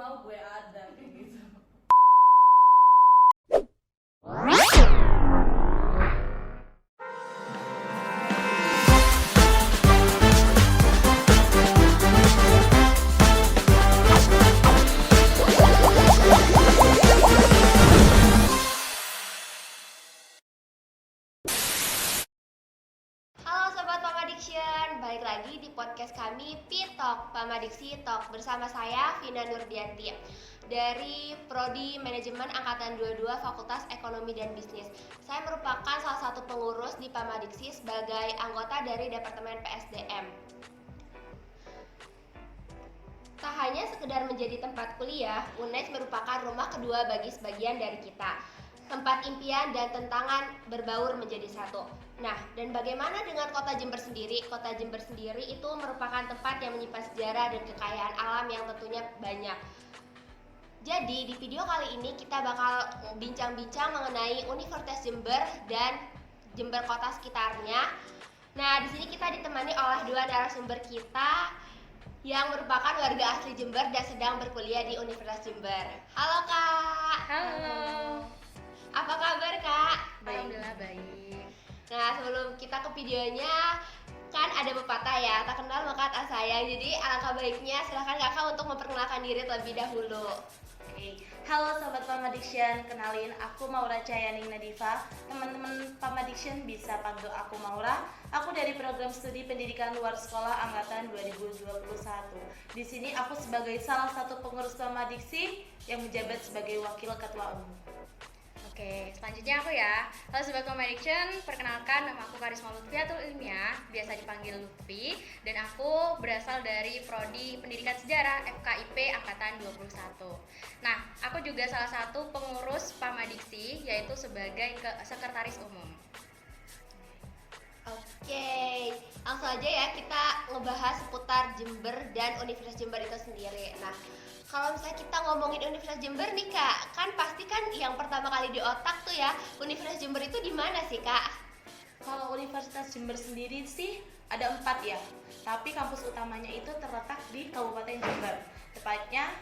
mau gue ada kayak gitu. Halo Sobat Pamaddiction, balik lagi di podcast kami P-Talk, Pamadiksi Talk bersama saya Vina Nurdianti dari Prodi Manajemen Angkatan 22 Fakultas Ekonomi dan Bisnis. Saya merupakan salah satu pengurus di Pamadiksi sebagai anggota dari Departemen PSDM. Tak hanya sekedar menjadi tempat kuliah, UNES merupakan rumah kedua bagi sebagian dari kita. Tempat impian dan tentangan berbaur menjadi satu. Nah, dan bagaimana dengan Kota Jember sendiri? Kota Jember sendiri itu merupakan tempat yang menyimpan sejarah dan kekayaan alam yang tentunya banyak. Jadi, di video kali ini kita bakal bincang-bincang mengenai Universitas Jember dan Jember kota sekitarnya. Nah, di sini kita ditemani oleh dua narasumber kita yang merupakan warga asli Jember dan sedang berkuliah di Universitas Jember. Halo Kak. Halo. Apa kabar Kak? Alhamdulillah baik. Nah, sebelum kita ke videonya, kan ada pepatah ya, tak kenal maka tak sayang. Jadi alangkah baiknya silahkan kakak untuk memperkenalkan diri terlebih dahulu. Oke. Halo Sobat Pamaddiction, kenalin aku Maura Cahyani Nadifa. Teman-teman Pamaddiction bisa panggil aku Maura. Aku dari program studi pendidikan luar sekolah angkatan 2021. Di sini aku sebagai salah satu pengurus Pamadiksi yang menjabat sebagai wakil ketua umum. Oke, selanjutnya aku ya. Halo Sobat Pamaddiction, perkenalkan nama aku Karisma Lutfiatul Ilmiah, biasa dipanggil Lutfi, dan aku berasal dari Prodi Pendidikan Sejarah FKIP Angkatan 21. Nah, aku juga salah satu pengurus Pamadiksi, yaitu sebagai sekretaris umum. Oke, langsung aja ya kita ngebahas seputar Jember dan Universitas Jember itu sendiri. Nah, kalau misalnya kita ngomongin Universitas Jember nih Kak, kan pasti kan yang pertama kali di otak tuh ya, Universitas Jember itu di mana sih Kak? Kalau Universitas Jember sendiri sih ada 4 ya, tapi kampus utamanya itu terletak di Kabupaten Jember, tepatnya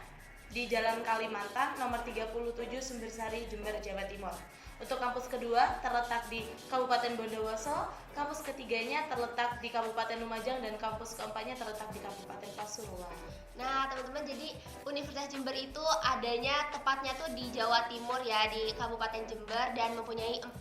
di Jalan Kalimantan nomor 37 Sumbersari, Jember, Jawa Timur. Untuk kampus kedua terletak di Kabupaten Bondowoso, kampus ketiganya terletak di Kabupaten Lumajang, dan kampus keempatnya terletak di Kabupaten Pasuruan. Nah teman-teman, jadi Universitas Jember itu adanya tepatnya tuh di Jawa Timur ya, di Kabupaten Jember, dan mempunyai 4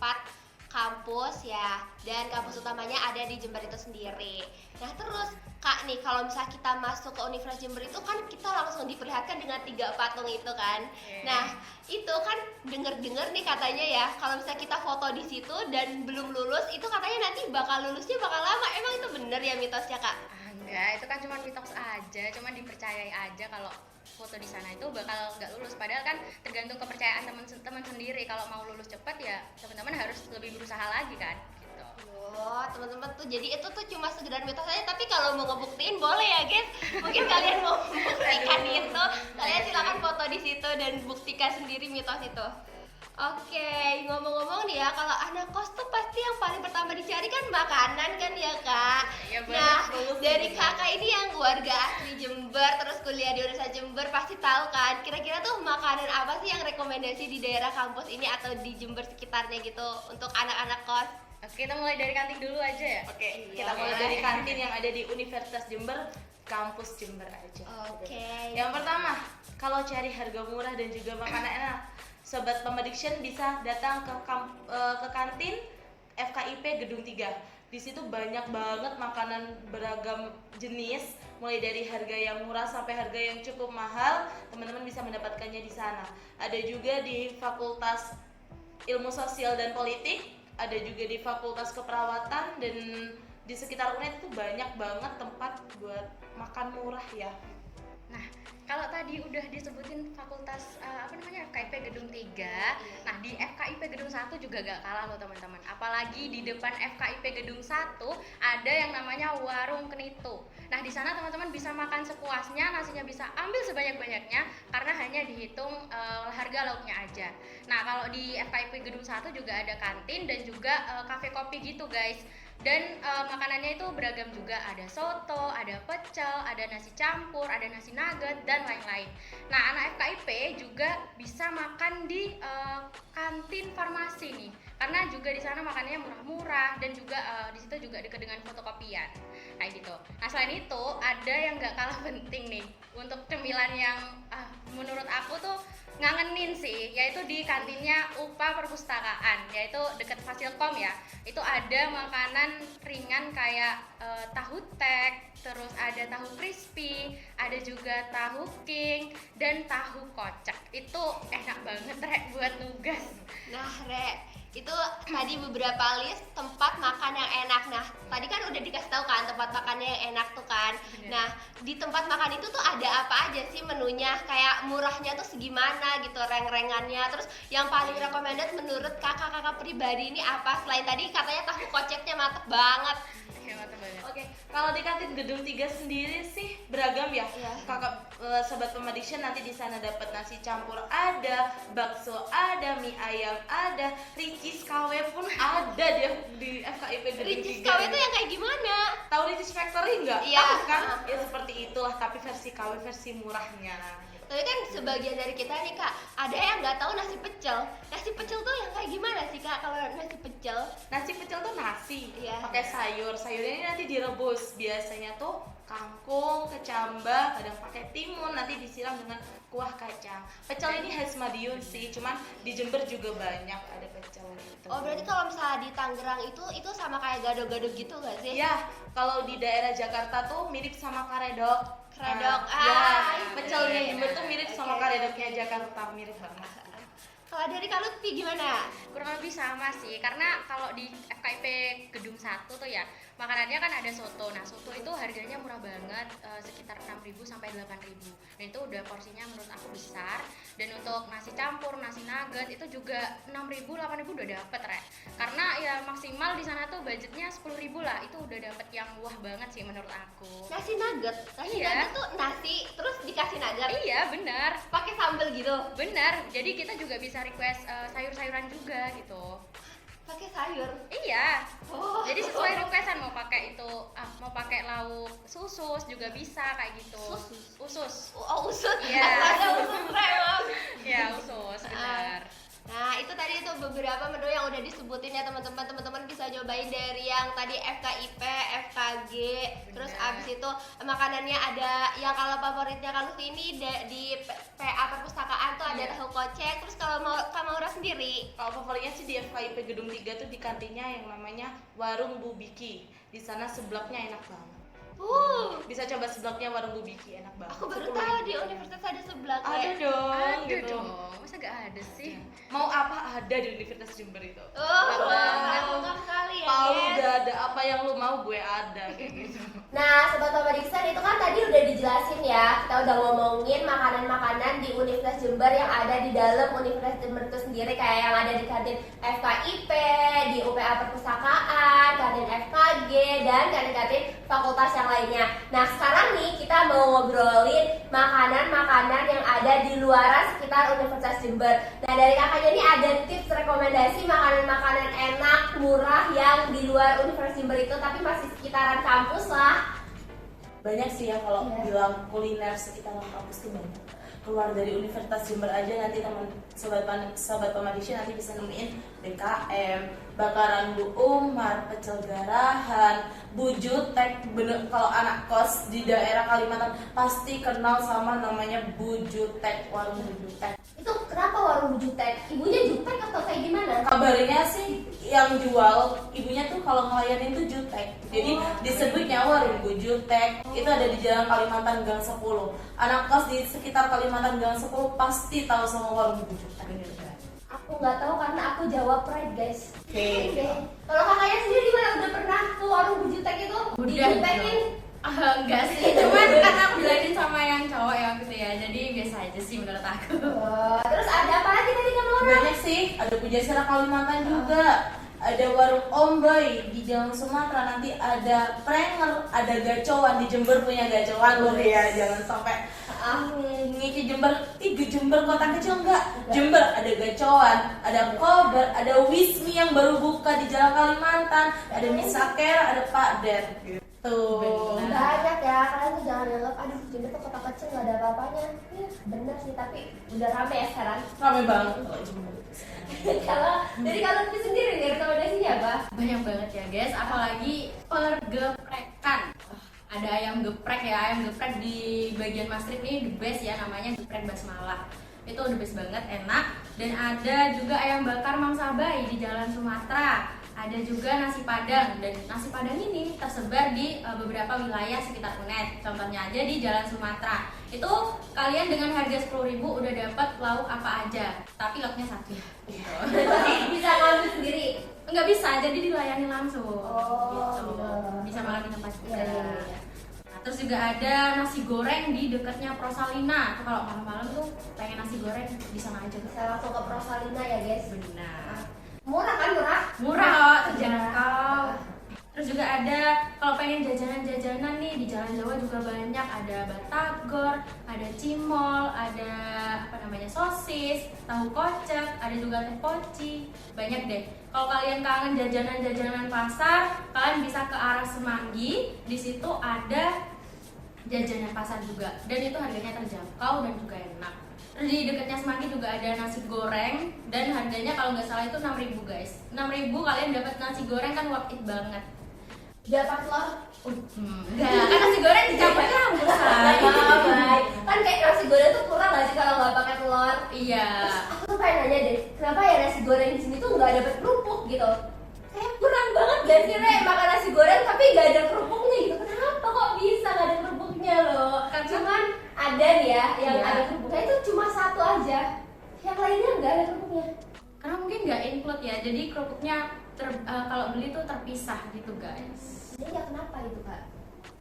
kampus ya, dan kampus utamanya ada di Jember itu sendiri. Nah terus Kak nih, kalau misalnya kita masuk ke Universitas Jember itu kan kita langsung diperlihatkan dengan 3 patung itu kan. Nah itu kan denger-denger nih katanya ya, kalau misalnya kita foto di situ dan belum lulus itu katanya nanti lulusnya bakal lama. Emang itu bener ya mitosnya Kak? Enggak, itu kan cuma mitos aja, cuma dipercayai aja kalau foto di sana itu bakal nggak lulus. Padahal kan tergantung kepercayaan teman-teman sendiri. Kalau mau lulus cepat ya teman-teman harus lebih berusaha lagi kan. Gitu. Oh teman-teman tuh, jadi itu tuh cuma sekedar mitos aja, tapi kalau mau ngebuktiin boleh ya guys. Mungkin kalian mau membuktikan itu, kalian silakan foto di situ dan buktikan sendiri mitos itu. Oke, ngomong-ngomong nih ya, kalau anak kos tuh pasti yang paling pertama dicari kan makanan kan ya Kak. Iya, Nah, betul. dari kakak ini yang warga asli Jember terus kuliah di Universitas Jember pasti tahu kan, kira-kira tuh makanan apa sih yang rekomendasi di daerah kampus ini atau di Jember sekitarnya gitu untuk anak-anak kos? Oke, kita mulai dari kantin dulu aja ya. Oke, Iya, kita mulai boleh. dari kantin yang ada di Universitas Jember, kampus Jember aja. Oke. Yang pertama, kalau cari harga murah dan juga makanan enak, Sobat Pamaddiction bisa datang ke kantin FKIP Gedung 3. Di situ banyak banget makanan beragam jenis, mulai dari harga yang murah sampai harga yang cukup mahal. Teman-teman bisa mendapatkannya di sana. Ada juga di Fakultas Ilmu Sosial dan Politik, ada juga di Fakultas Keperawatan, dan di sekitar UNED itu banyak banget tempat buat makan murah ya. Nah, kalau tadi udah disebutin fakultas FKIP Gedung 3. Nah, di FKIP Gedung 1 juga gak kalah loh teman-teman. Apalagi di depan FKIP Gedung 1 ada yang namanya Warung Kenitu. Nah, di sana teman-teman bisa makan sepuasnya, nasinya bisa ambil sebanyak-banyaknya karena hanya dihitung harga lauknya aja. Nah, kalau di FKIP Gedung 1 juga ada kantin dan juga kafe kopi gitu, guys. Dan makanannya itu beragam juga, ada soto, ada pecel, ada nasi campur, ada nasi nugget dan lain-lain. Nah, anak FKIP juga bisa makan di kantin farmasi nih, karena juga di sana makanannya murah-murah dan juga di situ juga dekat dengan fotokopian kayak gitu. Nah, selain itu ada yang nggak kalah penting nih untuk cemilan yang menurut aku tuh ngangenin sih, yaitu di kantinnya UPA Perpustakaan, yaitu dekat Fasilkom ya. Itu ada makanan ringan kayak tahu tek, terus ada tahu crispy, ada juga tahu king dan tahu kocak. Itu enak banget Rek buat nugas. Nah, Re, itu tadi beberapa list tempat makan yang enak. Nah, tadi kan udah dikasih tahu kan tempat makannya yang enak tuh kan. Bener. Nah, di tempat makan itu tuh ada apa aja sih menunya? Kayak murahnya tuh segimana gitu, reng-rengannya. Terus yang paling recommended menurut kakak-kakak pribadi ini apa? Selain tadi katanya tahu koceknya mantep banget. Ya, mantap banget. Oke, kalau di kantin Gedung 3 sendiri sih beragam ya. Iya. Sobat Pemadiction nanti di sana dapat nasi campur ada, bakso ada, mie ayam ada, Ricis KW pun ada di FKIP Gedung 3. Ricis KW itu yang kayak gimana? Tahu Ricis Factory enggak? Iya. Tahu kan? Ya seperti itulah, tapi versi KW versi murahnya. Tapi kan sebagian dari kita nih Kak, ada yang nggak tahu nasi pecel. Nasi pecel tuh yang kayak gimana sih Kak kalau nasi pecel? Nasi pecel tuh nasi, Iya. pakai sayur. Sayurnya ini nanti direbus. Biasanya tuh kangkung, kecambah, kadang pakai timun, nanti disiram dengan kuah kacang. Pecel ini khas Madiun sih, cuman di Jember juga banyak ada pecel gitu. Oh, berarti kalau misalnya di Tangerang itu sama kayak gado-gado gitu nggak sih? Ya, kalau di daerah Jakarta tuh mirip sama karedok. Karedok, Ya, iya. pecelnya Jember tuh mirip sama Oke, karedoknya oke. Jakarta, mirip banget. Kalau dari Kak Lutfi gimana? Kurang lebih sama sih, karena kalau di FKIP Gedung 1 tuh ya, makanannya kan ada soto. Nah, soto itu harganya murah banget, sekitar 6.000 sampai 8.000. Dan itu udah porsinya menurut aku besar. Dan untuk nasi campur, nasi nugget itu juga 6.000, 8.000 udah dapet, Rek. Karena ya maksimal di sana tuh budgetnya 10.000 lah. Itu udah dapet yang wah banget sih menurut aku. Nasi nugget. Nasi Iya. nugget tuh nasi terus dikasih nugget. Iya, benar. Pakai sambal gitu. Benar. Jadi kita juga bisa request sayur-sayuran juga gitu. Pakai sayur. Iya. Oh. Jadi sesuai requestan mau pakai itu mau pakai lauk usus juga bisa kayak gitu. Usus. Oh, usut. Iya. Ada usut rewang. Ya, usus benar. Nah, itu tadi itu beberapa menu yang udah disebutin ya teman-teman. Teman-teman bisa cobain dari yang tadi FKIP, FKG, terus abis itu makanannya ada yang kalau favoritnya kalau ini di PA Perpustakaan tuh ada Iya. tahu kocek. Terus kalau mau Kak Maura sendiri, Kalau favoritnya sih di FKIP Gedung 3 tuh di kantinnya yang namanya Warung Bu Biki. Di sana seblaknya enak banget. Bisa coba seblaknya Warung Bu Biki, enak banget. aku baru tahu di universitas ada sebelah Ada dong, Ada gitu. dong. Masa gak ada sih? Mau apa ada di Universitas Jember itu. Oh, banget. lengkap sekali ya. Tahu guys. udah ada apa yang lu mau gue ada kayak gitu. Nah, Sobat Pemadiction itu kan tadi udah dijelasin ya. Kita udah ngomongin makanan-makanan di Universitas Jember yang ada di dalam Universitas Jember itu sendiri, kayak yang ada di kantin FKIP, di UPA Perpustakaan, kantin FKG, dan kantin-kantin fakultas yang lainnya. Nah, sekarang nih kita mau ngobrolin makanan-makanan yang ada di luaran sekitar Universitas Jember. Nah, dari kakaknya ini ada tips rekomendasi makanan-makanan enak, murah yang di luar Universitas Jember itu tapi masih sekitaran kampus lah. Banyak sih ya kalau Iya. bilang kuliner sekitaran kampus tuh banyak. Keluar dari Universitas Jember aja nanti teman sobat Pemadition nanti bisa nemuin BKM, Bakaran Bu Umar, Pecel Garahan, Bu Jutek. Bener, kalau anak kos di daerah Kalimantan pasti kenal sama namanya Bu Jutek, warung Bu Jutek. Itu kenapa warung jutek? Ibunya jutek atau kayak gimana? Kabarnya sih yang jual ibunya tuh kalau ngelayanin tuh jutek. Jadi disebutnya warung Bu Jutek. Itu ada di Jalan Kalimantan Gang 10. Anak kos di sekitar Kalimantan Gang 10 pasti tahu sama warung Bu Jutek. Aku nggak tahu karena aku jawab pride guys. Oke. Kalau kakaknya sendiri gimana? Udah pernah ke warung Bu Jutek itu? Udah, Dijutekin? Enggak sih, cuman karena aku bilangin sama yang cowok ya gitu ya, jadi biasa aja sih menurut aku. Terus ada apa lagi tadi kamu orang? Banyak sih, ada Pujasera Kalimantan juga. ada warung Omboy di Jalan Sumatera, nanti ada Prenger, ada Gacoan di Jember punya Gacoan loh ya, jangan sampai ngisi Jember, Jember kota kecil enggak, Jember ada Gacoan, ada Kober, ada Wismi yang baru buka di Jalan Kalimantan, ada Misakera, ada Pak Der gitu. Banyak ya, kalian tuh jangan nganggap aduh Jember tuh kota kecil nggak ada apa-apanya. Iya benar sih, tapi udah rame ya sekarang. Rame banget kalau Jember. Kalau dari kalian sendiri nih rekomendasinya apa? Banyak banget ya guys, apalagi pergeprekan. Ada ayam geprek ya, ayam geprek di bagian Mastrip ini the best ya, namanya geprek basmala. Itu the best banget, enak. Dan ada juga ayam bakar Mang Sabai di Jalan Sumatera. Ada juga nasi padang, dan nasi padang ini tersebar di beberapa wilayah sekitar UNED. Contohnya aja di Jalan Sumatera. Itu kalian dengan harga 10.000 udah dapat lauk apa aja, tapi lauknya satu ya. Gitu. Tapi bisa ngambil sendiri. Nggak bisa, jadi dilayani langsung. Oh, Gitu. gitu. Bisa makan di tempat juga. Iya, iya. Nah, terus juga ada nasi goreng di dekatnya Prosalina. Tuh kalau malam-malam tuh pengen nasi goreng di sana aja. Bisa langsung ke Prosalina ya guys. Benar. Murah kan murah? Murah kok, terjangkau. Terus juga ada kalau pengen jajanan-jajanan nih di Jalan Jawa juga banyak, ada batagor, ada cimol, ada apa namanya sosis, tahu kocek, ada juga teh poci, banyak deh. Kalau kalian kangen jajanan-jajanan pasar, kalian bisa ke arah Semanggi, di situ ada jajanan pasar juga, dan itu harganya terjangkau dan juga enak. Terus di dekatnya Semanggi juga ada nasi goreng, dan harganya kalau nggak salah itu 6.000 guys. 6.000 kalian dapat nasi goreng kan worth it banget. Dapat telur. Enggak, kan nasi goreng dicampur campur say. Baik. Kan kayak nasi goreng tuh kurang nggak sih kalau nggak pakai telur? Iya. Aku tuh pengen nanya deh, kenapa ya nasi goreng di sini tuh nggak dapet kerupuk gitu? Kayak kurang banget gak sih Re makan nasi goreng tapi nggak ada kerupuknya gitu? Kenapa kok bisa nggak ada kerupuknya loh? Cuman ada nih ya yang Iya. ada kerupuknya itu cuma satu aja, yang lainnya nggak ada kerupuknya. Karena mungkin nggak include ya, jadi kerupuknya kalau beli tuh terpisah gitu guys. Jadi ya kenapa itu kak?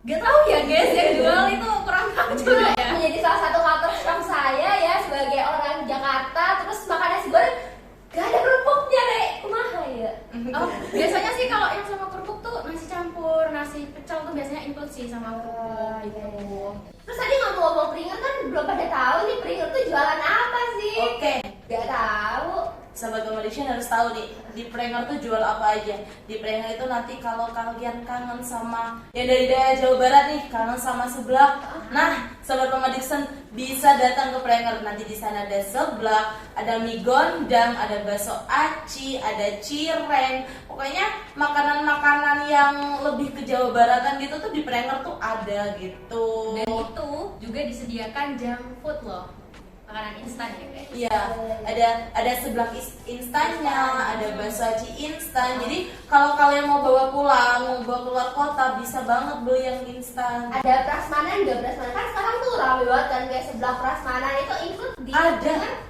Gak tahu ya guys, yang jual itu kurang tahu juga ya. Menjadi salah satu culture shock saya ya sebagai orang Jakarta, terus makan nasi goreng gak ada kerupuknya Re, kumaha ya? Oh, biasanya sih kalau yang sama kerupuk tuh nasi campur, nasi pecel tuh biasanya include sih sama kerupuk gitu. Terus tadi ngomong-ngomong Pringer kan belum pada tahu nih Pringer tuh jualan apa sih? Oke, Gak tahu. sahabat Comedition harus tahu nih di Prenger tuh jual apa aja. Di Prenger itu nanti kalau kalian kangen sama yang dari daerah Jawa Barat nih, kangen sama seblak, nah sahabat Comedition bisa datang ke Prenger. Nanti di sana ada seblak, ada mie gondang, ada bakso aci, ada cireng, pokoknya makanan-makanan yang lebih ke Jawa Baratan gitu tuh di Prenger tuh ada gitu. Dan itu juga disediakan junk food loh, makanan instan ya guys. Iya, ada seblak instannya, ada bakso aci instan. Jadi kalau kalian mau bawa pulang, mau bawa keluar kota, bisa banget beli yang instan. Ada prasmanan nggak prasmanan? Kan sekarang tuh rame banget kan kayak sebelah prasmanan itu include di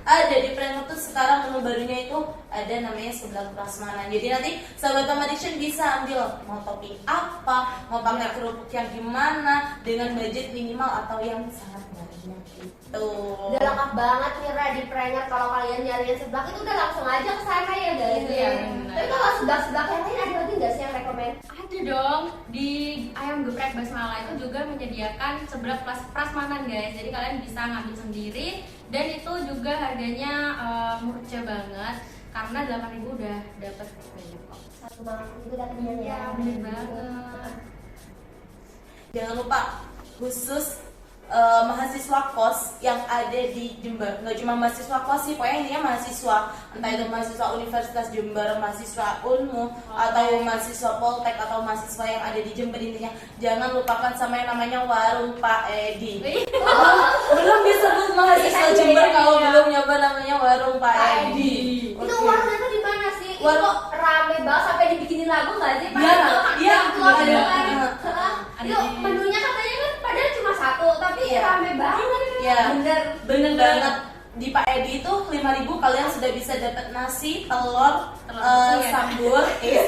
Ada di Prenger tuh sekarang menu barunya itu ada namanya seblak prasmanan. Jadi nanti sahabat Comedition bisa ambil mau topping apa, mau pakai kerupuk yang gimana dengan budget minimal atau yang sangat banyak gitu. Udah lengkap banget nih Ra di Prenger, kalau kalian nyariin seblak itu udah langsung aja ke sana ya guys. Iya, benar. Tapi kalau seblak-seblak yang lain ada lagi nggak sih yang rekomend? Ada dong, di ayam geprek basmala itu juga menyediakan seblak prasmanan guys. Jadi kalian bisa ngambil sendiri, dan itu juga harganya murah banget karena 8.000 udah dapat banyak kok. Satu malam itu udah kenyang ya. Bener banget. Jangan lupa khusus mahasiswa kos yang ada di Jember. Nggak cuma mahasiswa kos sih, pokoknya intinya mahasiswa, entah itu mahasiswa Universitas Jember, mahasiswa Unmu, atau mahasiswa Poltek, atau mahasiswa yang ada di Jember. Intinya jangan lupakan sama yang namanya warung Pak Edi. Belum disebut mahasiswa Jember kalau belum nyoba namanya warung Pak Edi. Itu warungnya tuh di mana sih? Itu Warung- kok rame banget sampai dibikinin lagu nggak sih? Iya, iya, Keluar ada. juga kan. Ada Itu di- menunya katanya kan padahal cuma satu, tapi Iya. rame banget. Iya. Bener Bener. banget. Di Pak Edi itu 5.000 kalian sudah bisa dapat nasi, telur, Iya.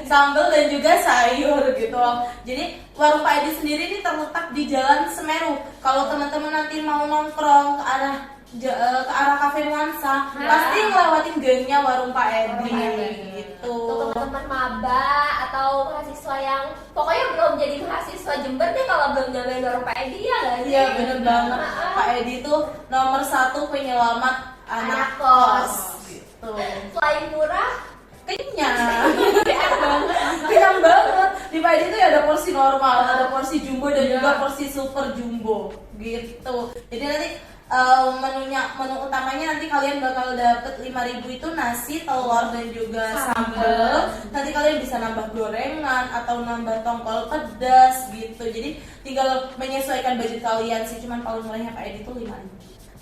sambal dan juga sayur gitu loh. Jadi warung Pak Edi sendiri ini terletak di Jalan Semeru. Kalau teman-teman nanti mau nongkrong ke arah Cafe Nuansa, pasti ngelewatin gangnya warung Pak Edi gitu. Tuh teman-teman maba atau mahasiswa yang pokoknya belum jadi mahasiswa Jember deh kalau belum nyobain warung Pak Edi ya nggak sih? Iya bener banget. Pak Edi tuh nomor 1 penyelamat anak kos. Gitu. Selain murah, Kenyang. Kenyang banget. Di Pak Edi tuh ya ada porsi normal, ada porsi jumbo dan juga porsi super jumbo. Gitu. Jadi nanti menu utamanya nanti kalian bakal dapet 5.000 itu nasi, telur dan juga sambal. Nanti kalian bisa nambah gorengan atau nambah tongkol pedas gitu. Jadi tinggal menyesuaikan budget kalian sih. Cuman paling murahnya Pak Edi tuh 5.000.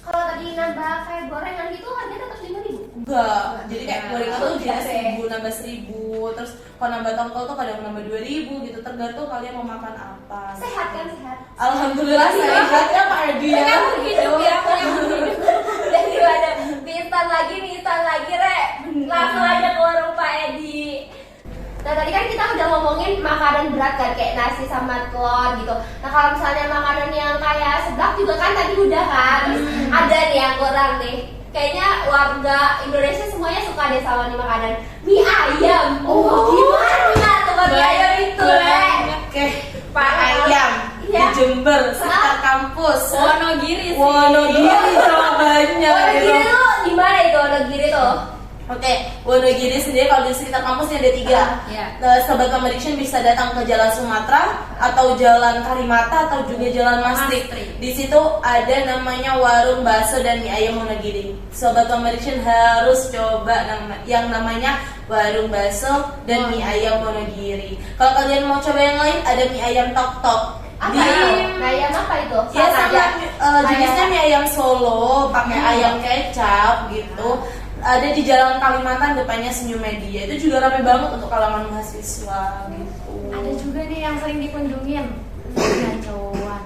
kalau tadi nambah kayak gorengan gitu harganya tetap 5.000. Enggak, jadi kayak gorengan tuh jadi 1.000, nambah 1.000. Terus kalau nambah tongkol tuh kadang nambah 2.000 gitu. Tergantung kalian mau makan apa. Sehat kan sehat. Alhamdulillah sehat ya Pak Edi ya. Hidup ya, dan gimana? Mie instan lagi, Re. Langsung aja ke warung Pak Edi. Nah tadi kan kita udah ngomongin makanan berat kan kayak nasi sama telur gitu. Nah kalau misalnya makanan yang kayak seblak juga kan tadi udah kan. Terus ada nih yang kurang nih. Kayaknya warga Indonesia semuanya suka deh sama nih makanan mie ayam. Gimana tuh mie ayam itu, Re? Kayak ayam di Jember sekitar kampus. Wonogiri sih. Wonogiri Surabaya. Wonogiri tuh di mana itu Wonogiri tuh? Oke, Wonogiri sendiri kalau di sekitar kampusnya ada 3. Iya. Nah, Sobat Pemediction bisa datang ke Jalan Sumatera atau Jalan Karimata atau juga Jalan Mastik. Di situ ada namanya warung bakso dan mie ayam Wonogiri. Sobat Pemediction harus coba yang namanya warung bakso dan mie ayam Wonogiri. Kalau kalian mau coba yang lain, ada mie ayam Tok Tok. Apa itu? Mie ayam apa itu? Ya Sama sama aja. jenisnya mie ayam Solo pakai ayam kecap gitu. Ada di Jalan Kalimantan depannya Senyum Media. Itu juga ramai banget untuk kalangan mahasiswa gitu. Ada juga nih yang sering dikunjungin, gacoan.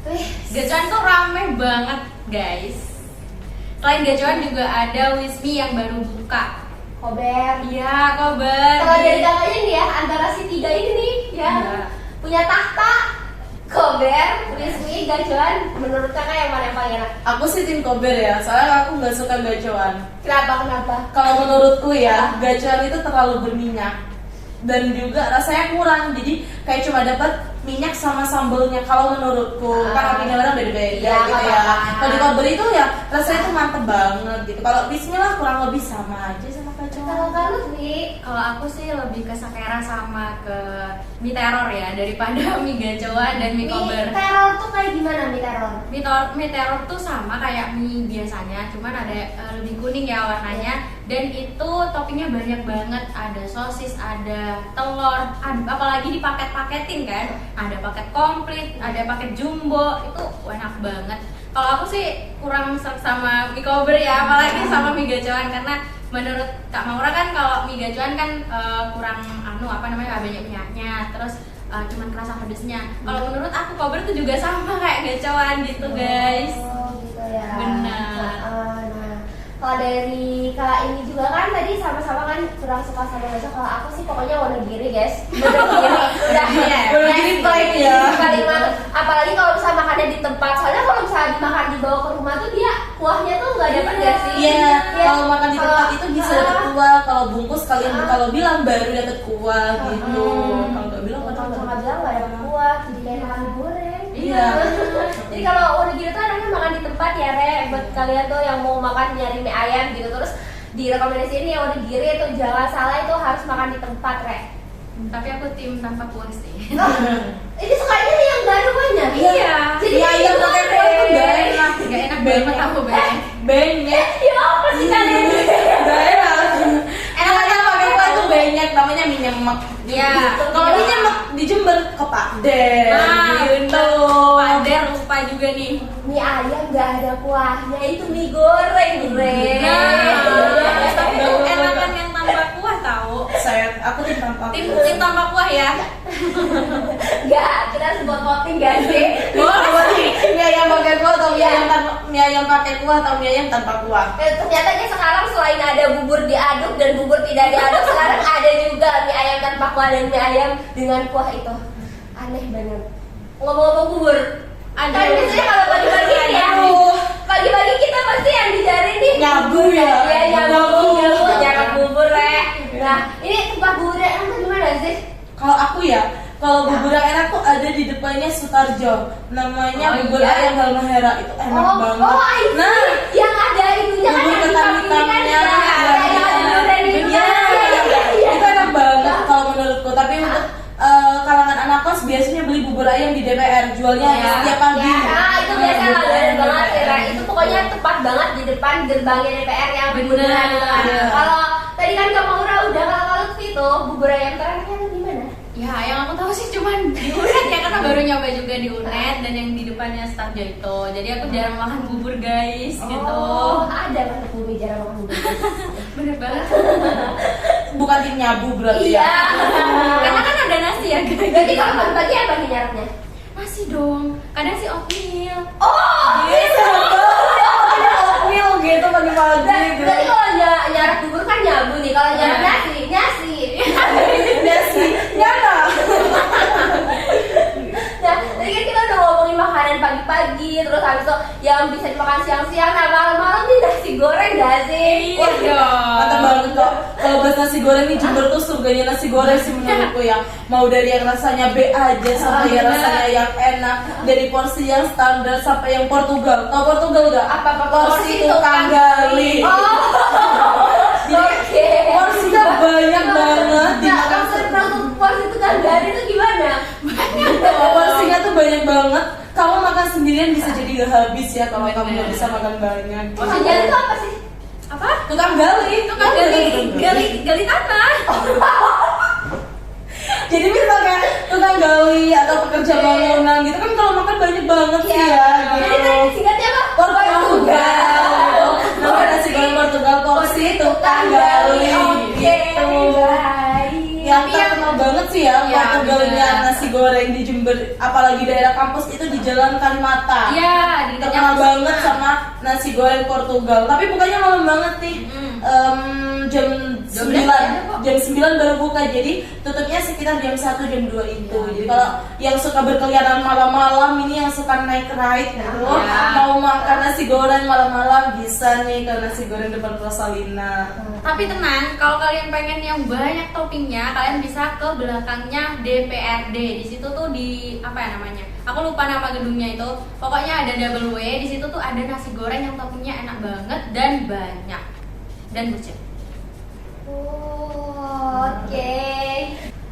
Wih, Gacoan tuh rame banget guys. Selain gacoan juga ada Wismi yang baru buka. Kober. Iya, Kober. Kalau dari kakaknya nih ya, antara si 3 ini nih ya, Iya. punya tahta, Kober, Wismi, gacoan. Menurut kakak yang mana yang paling enak? Aku sih tim Kober ya, soalnya aku nggak suka gacoan. Kenapa? Kalau menurutku ya, gacoan itu terlalu berminyak dan juga rasanya kurang. Jadi kayak cuma dapat minyak sama sambelnya. Kalau menurutku, kan opini orang beda-beda Iya, gitu ya. apa-apa. Kalau di Kober itu ya rasanya tuh mantep banget gitu. Kalau Bismillah kurang lebih sama aja sama gacoan. Kalau kamu nih, Kalau aku sih lebih ke sakera sama ke mie teror ya daripada mie gacoan dan mie Kober. mie teror tuh kayak gimana mie teror? Mie teror tuh sama kayak mie biasanya, cuman ada lebih kuning ya warnanya. Dan itu toppingnya banyak banget, ada sosis, ada telur, apalagi dipaket-paketin kan. Ada paket komplit, ada paket jumbo, itu enak banget. Kalau aku sih kurang serg sama mie Kober ya, apalagi sama mie gacoan karena menurut Kak Maura kan kalau mie gacoan kan kurang banyak minyaknya, terus cuman kerasa pedesnya. Kalau menurut aku Kober tuh juga sama kayak gacoan gitu guys. Oh gitu ya. Benar. Nah, kalau dari kak ini juga kan tadi sama-sama kan kurang suka sama gacoan. Kalau aku sih pokoknya Wonogiri guys. Wonogiri udah. Wonogiri paling ya. Paling banget. Apalagi kalau misalnya makannya di tempat. Soalnya kalau misalnya dimakan dibawa ke rumah tuh dia kuahnya tuh nggak dapat gak sih? Iya, Ya. kalau makan di tempat itu bisa dapat kuah. Kalau bungkus kalian kalau bilang baru dapat kuah gitu. Kalau nggak bilang nggak Kalau tahu. sama bilang nggak dapat kuah, jadi kayak makan mie goreng. Iya. Jadi kalau Wonogiri tuh anaknya makan di tempat ya, Re. Buat kalian tuh yang mau makan nyari mie ayam gitu, terus direkomendasiin ya Wonogiri itu jangan salah itu harus makan di tempat, Re. Tapi aku tim tanpa kuah sih. Oh, ini sukanya nih yang baru banyak. Iya. Jadi Mie ayam pakai kuah tuh nggak enak. Gak enak banget aku banget. Banyak. Ya apa sih kalian? Nggak enak. Enak aja pakai kuah tuh banyak. Namanya mie nyemek. Iya. Kalau mie nyemek di Jember ke Pakden. Nah, gitu. Pader lupa juga nih. Mie ayam nggak ada kuahnya, itu mie goreng, Re. Nah, tapi itu enakan yang tanpa kuah tahu. Aku tim tanpa Tim tanpa kuah ya. Nggak, kita harus buat voting gak sih? mie ayam pakai kuah atau mie ayam pakai kuah atau mie ayam tanpa kuah. Ternyata sekarang selain ada bubur diaduk dan bubur tidak diaduk, sekarang ada juga mie ayam tanpa kuah dan mie ayam dengan kuah itu. Aneh banget. Ngomong-ngomong bubur, kan biasanya kalau pagi-pagi nih ya, pagi-pagi kita pasti yang dicari nih Nyabu ya. ya nyabu bubur, Re. Nah, ini tempat namanya Sutarjo, namanya Oh, bubur iya. ayam Halmahera, itu enak banget. ini Nah, yang ada itunya kan bubur yang ketan-hitamnya, yang ada durian itu iya, kan. itu enak banget kalau menurutku. Tapi untuk kalangan anak kos biasanya beli bubur ayam di DPR, jualnya Iya. setiap pagi. Ya, nah itu biasa Bubur langganan ayam banget DPR. ya. Itu pokoknya tepat banget di depan gerbangnya DPR yang beneran itu kan. Iya. Kalau tadi kan Kak Maura udah, kalau Lutfi itu bubur ayam terenaknya tuh di mana? Ya, yang aku tahu sih cuman di UNED ya, karena baru nyoba juga di UNED dan yang di depannya Starjo itu. Jadi aku jarang makan bubur guys gitu. Oh, ada kan bumi jarang makan bubur. Bener banget. Bukan tim nyabu berarti Iya. ya. Karena kan ada nasi ya guys. Berarti kalau pagi-pagi apa nih nyarapnya? Nasi dong. Kadang sih oatmeal. Oh, Iya, oatmeal gitu pagi-pagi gitu. berarti kalau nyarap bubur kan nyabu nih. Kalau nyarap nasi, nasi. Nasi, nyala. Nah, tadi kan kita udah ngomongin makanan pagi-pagi, terus habis itu yang bisa dimakan siang-siang, nah malam-malam nih nasi goreng gak sih? Iya dong. Mantap banget kok. Kalau bahas nasi goreng nih, Jember tuh surganya nasi goreng sih menurutku ya. Mau dari yang rasanya B aja sampai yang rasanya yang enak, dari porsi yang standar sampai yang Portugal. Tahu Portugal gak? Apa-apa Porsi tukang gali. Oh, oke. Porsinya banyak banget. Nah, konsep porsi itu kan dari itu gimana? Porsinya tuh banyak banget. Kamu makan sendirian bisa jadi gak habis ya kalau kamu gak bisa makan banyak. Porsinya itu apa sih? Apa? Tukang gali, Gali tanah. Jadi misal kayak tukang gali atau pekerja bangunan gitu kan kalau makan banyak banget sih ya. Jadi Gitu. tadi singkatnya apa? Portugal. Namanya nasi goreng Portugal porsi tukang gali. Oke, Gitu. baik. Yang terkenal banget sih ya Iya, Portugalnya bener. nasi goreng di Jember, apalagi daerah kampus itu di Jalan Kalimata. Iya, di Terkenal banget sama nasi goreng Portugal. Tapi bukannya malam banget nih. Jam 9 jam 9 baru buka, jadi tutupnya sekitar jam 1 jam 2 itu. Jadi kalau yang suka berkeliaran malam-malam ini, yang suka naik ride gitu, mau makan nasi goreng malam-malam bisa nih ke nasi goreng depan Rosalina. Tapi tenang, kalau kalian pengen yang banyak toppingnya, kalian bisa ke belakangnya DPRD. Di situ tuh di apa ya namanya? Aku lupa nama gedungnya itu. Pokoknya ada double W. Di situ tuh ada nasi goreng yang toppingnya enak banget dan banyak dan bucin. Oke.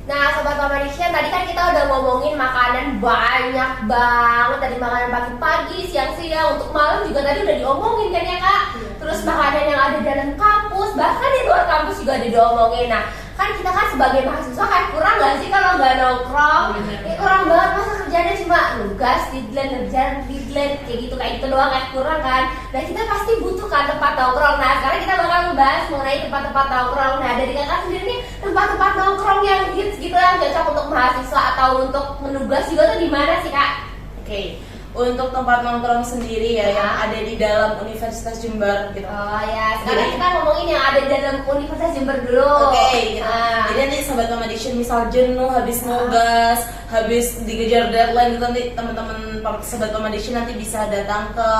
Nah, Sobat Mama Nation, tadi kan kita udah ngomongin makanan banyak banget. Dari makanan pagi-pagi, siang-siang, untuk malam juga tadi udah diomongin kan ya Kak? Terus makanan yang ada dalam kampus, bahkan di luar kampus juga ada diomongin. Nah, kan kita kan sebagai mahasiswa kayak kurang gak sih kalau nggak nongkrong? Kurang banget, masa kerjanya cuma nugas, deadline, kayak gitu doang, kayak kurang kan? Nah, kita pasti butuh kan tempat nongkrong. Nah, sekarang kita bakal ngebahas mengenai tempat-tempat nongkrong. Nah, dari kakak sendiri nih, tempat-tempat nongkrong yang hits gitu, yang cocok untuk mahasiswa atau untuk menugas juga tuh di mana sih Kak? Oke. Untuk tempat nongkrong sendiri ya yang ada di dalam Universitas Jember gitu. Oh ya, sekarang Jadi- kita ngomongin yang ada di dalam Universitas Jember dulu. Oke, gitu. Nah. Jadi nanti Sobat Mama Edition misal jenuh, habis nugas, habis dikejar deadline gitu, nanti teman-teman Sobat Mama Edition nanti bisa datang ke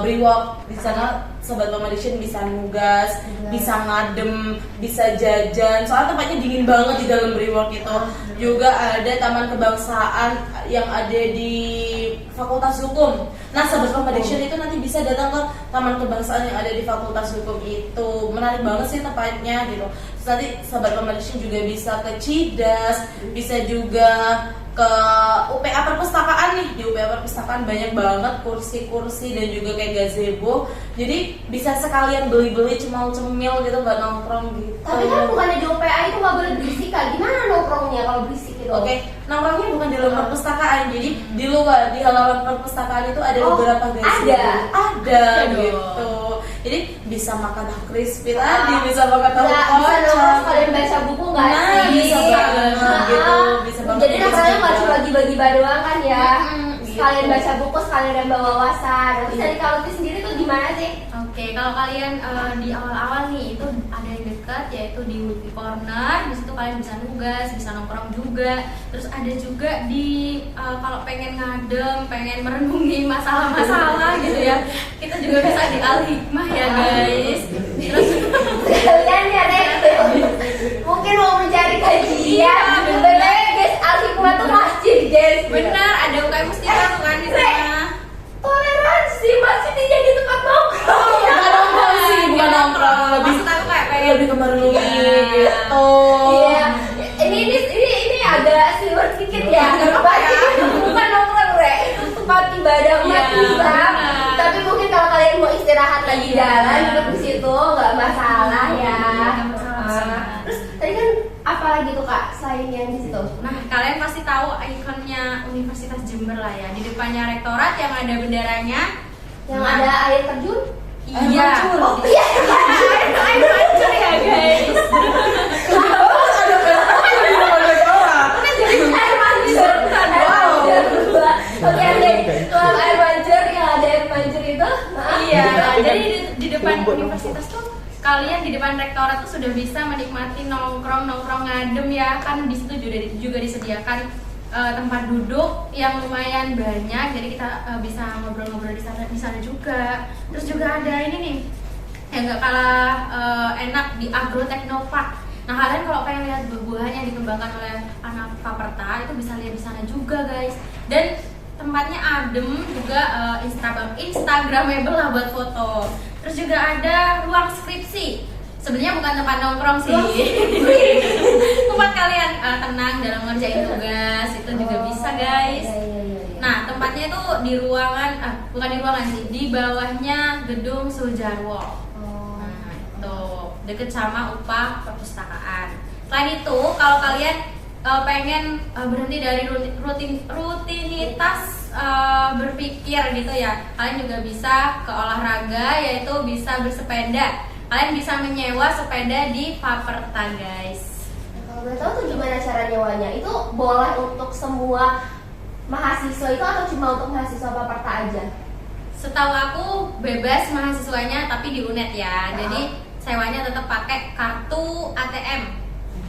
Brewok. Di sana Sobat Mama Edition bisa nugas, bisa ngadem, bisa jajan. Soalnya tempatnya dingin banget di dalam Brewok itu. Juga ada Taman Kebangsaan yang ada di Fakultas Hukum. Nah, Sobat Mama Edition itu nanti bisa datang ke Taman Kebangsaan yang ada di Fakultas Hukum itu. Menarik banget sih tempatnya gitu. Terus nanti Sobat Mama Edition juga bisa ke Cidas, bisa juga ke UPA Perpustakaan nih. Di UPA Perpustakaan banyak banget kursi-kursi dan juga kayak gazebo. Jadi bisa sekalian beli-beli cemil-cemil gitu, nggak nongkrong gitu. Tapi kan bukannya di UPA itu nggak boleh berisik Kak? Gimana nongkrongnya kalau berisik itu? Oke, nongkrongnya bukan di dalam perpustakaan. Jadi di luar, di halaman perpustakaan itu ada Oh, beberapa gazebo. Ada Ada gitu. Jadi bisa makan tahu crispy tadi, bisa makan tahu Nggak, bisa nongkrong kocok. sekalian baca buku nggak Nah, sih? bisa banget gitu, bisa banget. Jadi nongkrongnya nggak cuma bagi-bagi doang kan ya? gitu. Sekalian baca buku, sekalian nambah wawasan. Terus dari Kalti sendiri tuh gimana sih? Oke, kalau kalian di awal-awal nih itu ada yang dekat yaitu di Wiki Corner. Di situ kalian bisa nugas, bisa nongkrong juga. Terus ada juga di kalau pengen ngadem, pengen merenungi masalah-masalah gitu ya. Kita juga bisa di Al Hikmah ya guys. Terus Kalian ya deh. Mungkin mau mencari kajian. Bener guys, Al Hikmah tuh masjid Jess. Benar, ada UKM Mustika tuh kan di sana. Toleransi masih jadi tempat nongkrong. Bukan nongkrong sih, bukan nongkrong, lebih Maksud aku kayak pengen lebih ke merlui gitu. Iya. Ini agak silver sedikit ya. Pasti itu bukan nongkrong, Re. Itu tempat ibadah umat Iya, Islam. benar. Tapi mungkin kalau kalian mau istirahat lagi jalan duduk di situ nggak masalah ya. Nggak masalah. Ah. Terus tadi kan apa lagi tuh Kak selain yang di situ? Nah, kalian pasti tahu ikonnya Universitas Jember lah ya. Di depannya rektorat yang ada benderanya. Yang Nah, ada air terjun? Iya. Oh iya. Air mancur ya guys. Air mancur. Oke, kalau air mancur yang ada air mancur itu. Iya. Jadi di depan universitas tuh kalian di depan rektorat tuh sudah bisa menikmati nongkrong ngadem ya, kan di situ juga disediakan tempat duduk yang lumayan banyak, jadi kita bisa ngobrol-ngobrol di sana juga. Terus juga ada ini nih yang gak kalah enak di Agro Technopark. Nah, kalian kalau pengen lihat buah-buahan yang dikembangkan oleh anak Paperta itu bisa lihat di sana juga guys. Dan tempatnya adem juga, instagramable lah buat foto. Terus juga ada ruang skripsi. Sebenarnya bukan tempat nongkrong sih. Tempat kalian tenang dalam ngerjain tugas itu juga bisa guys. Nah, tempatnya itu di ruangan, bukan di ruangan sih, di bawahnya gedung Sujarwo. Nah, itu deket sama UPA perpustakaan. Selain itu, kalau kalian pengen berhenti dari rutinitas berpikir gitu ya, kalian juga bisa ke olahraga, yaitu bisa bersepeda. Kalian bisa menyewa sepeda di Paperta guys. Kalau boleh tahu tuh gimana cara nyewanya? Itu boleh untuk semua mahasiswa itu atau cuma untuk mahasiswa Paperta aja? Setahu aku bebas mahasiswanya, tapi di UNED ya. Jadi sewanya tetap pakai kartu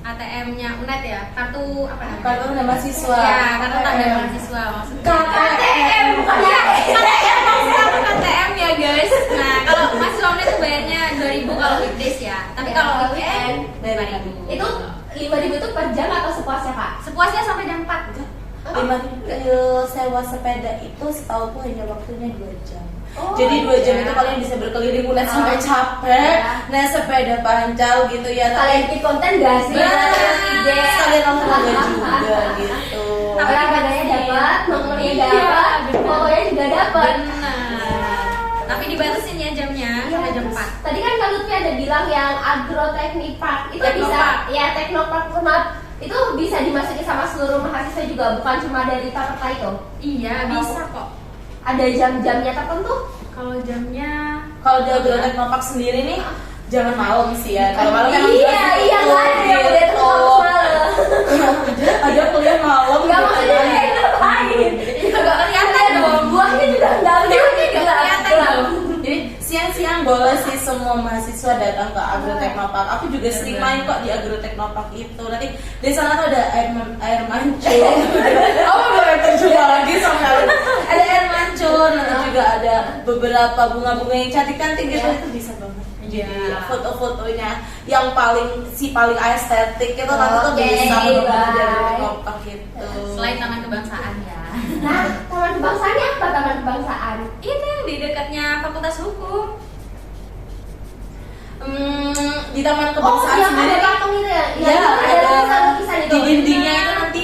ATM-nya UNED ya. Kartu apa namanya? Kartu tanda mahasiswa. Ya, kartu tanda mahasiswa maksudnya. KTM bukan Iya, KTM maksudnya KTM ya guys. Nah, kalau mahasiswa UNED itu bayarnya 2.000 kalau weekdays ya. Tapi Ya, kalau kalau weekend weekend 5.000. itu 5.000 itu per jam atau sepuasnya Kak? Sepuasnya sampai jam 4. 5 sewa sepeda itu setahu hanya waktunya 2 jam. Oh, Jadi 2 jam iya. itu kalian bisa berkeliling mulai sampai capek, naik sepeda pancal gitu ya. Kalian bikin konten gak sih? Ide. Sekalian olahraga juga gitu. Olahraganya dapat, nongkrongnya Iya, dapat, bener. pokoknya juga dapat. Benar. Tapi dibatasin ya jamnya sampai jam 4. Tadi kan Kak Lutfi ada bilang yang Agro Technopark itu Technopark. bisa, ya Technopark maaf, itu bisa dimasuki sama seluruh mahasiswa juga, bukan cuma dari Paperta itu. Iya, bisa kok. Ada jam-jamnya tertentu? Kalau jamnya Kalau di Agro Technopark sendiri nih jangan malam sih ya. Kalau malam emang Iya, jelas iya gitu, kan, yang udah gitu. terlalu malam. Ada kuliah malam Gak gitu maksudnya kan. kayak ngapain? Gak kelihatan dong. Buahnya juga enggak kelihatan dong. Jadi siang-siang boleh sih semua mahasiswa datang ke Agro Technopark. Aku juga sering main kok di Agro Technopark itu. Nanti di sana tuh ada air mancur. Oh, boleh terjun lagi sama ada air mancur. Nanti juga ada beberapa bunga-bunga yang cantik-cantik gitu. Itu bisa banget. Jadi foto-fotonya yang paling estetik itu nanti tuh bisa banget di Agro Technopark gitu. Selain taman kebangsaan ya. Nah, taman kebangsaannya apa taman kebangsaan? Itu yang di dekatnya Fakultas Hukum. Di Taman Oh, Kebangsaan yang sendiri ada patung itu ya? ya, ada lukisan-lukisan itu. di dindingnya itu nanti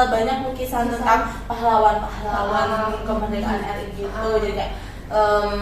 banyak lukisan tentang pahlawan-pahlawan kemerdekaan RI gitu. Jadi kayak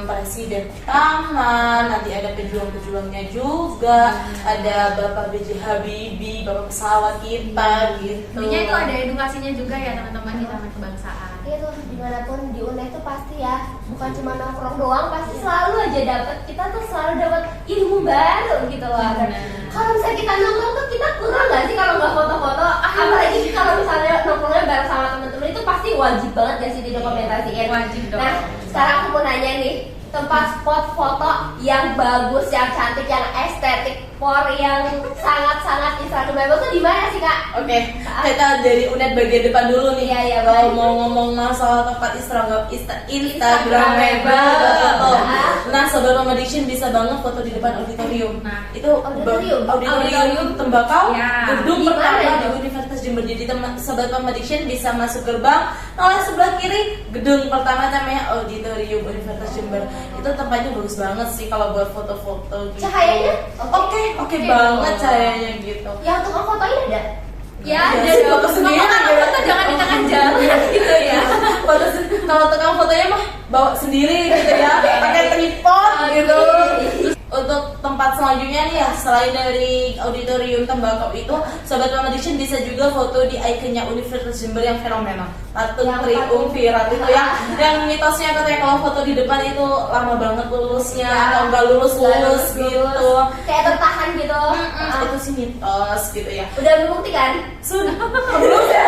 presiden pertama, nanti ada pejuang-pejuangnya juga, ada Bapak B.J. Habibie, Bapak pesawat kita gitu. Intinya itu ada edukasinya juga ya teman-teman di Taman Kebangsaan. Iya tuh, dimanapun di UNED itu pasti ya, bukan cuma nongkrong doang, pasti selalu aja kita tuh selalu dapat ilmu baru gitu loh. Dan kalau misalnya kita nongkrong tuh kita kurang nggak sih kalau nggak foto-foto? Apalagi kalau misalnya nongkrongnya bareng sama temen-temen itu pasti wajib banget gak sih didokumentasiin. Wajib dong. Nah, sekarang aku mau nanya nih, tempat spot foto yang bagus, yang cantik, yang estetik, yang sangat-sangat instagramable tuh di mana sih Kak? Oke, kita dari UNED bagian depan dulu nih. Iya, iya, Kalau baik. mau ngomong masalah tempat Instagramable, nah Sobat Mama Diction bisa banget foto di depan auditorium. Nah, itu Auditorium? auditorium tembakau Ya. gedung Di mana pertama itu? di Universitas Jember. Jadi Sobat Mama Diction bisa masuk gerbang, oleh sebelah kiri gedung pertama namanya auditorium Universitas Jember. Itu tempatnya bagus banget sih kalau buat foto-foto gitu. Cahayanya? Oke banget cahayanya gitu. Yang tukang fotonya ada? Ya, Ada ada sih, dong. foto sendiri Kalau ya. foto jangan di tengah jalan gitu ya. Kalau tukang fotonya mah bawa sendiri gitu ya, pakai tripod gitu. Untuk tempat selanjutnya nih ya, selain dari auditorium tembakau itu, Sobat Mama Diction bisa juga foto di ikonnya Universitas Jember yang fenomenal, patung Yang triumvirat itu ya, yang mitosnya katanya kalau foto di depan itu lama banget lulusnya Ya. atau enggak lulus Lulus. gitu. Kayak tertahan gitu. Itu sih mitos gitu ya. Udah membuktikan? Sudah belum ya?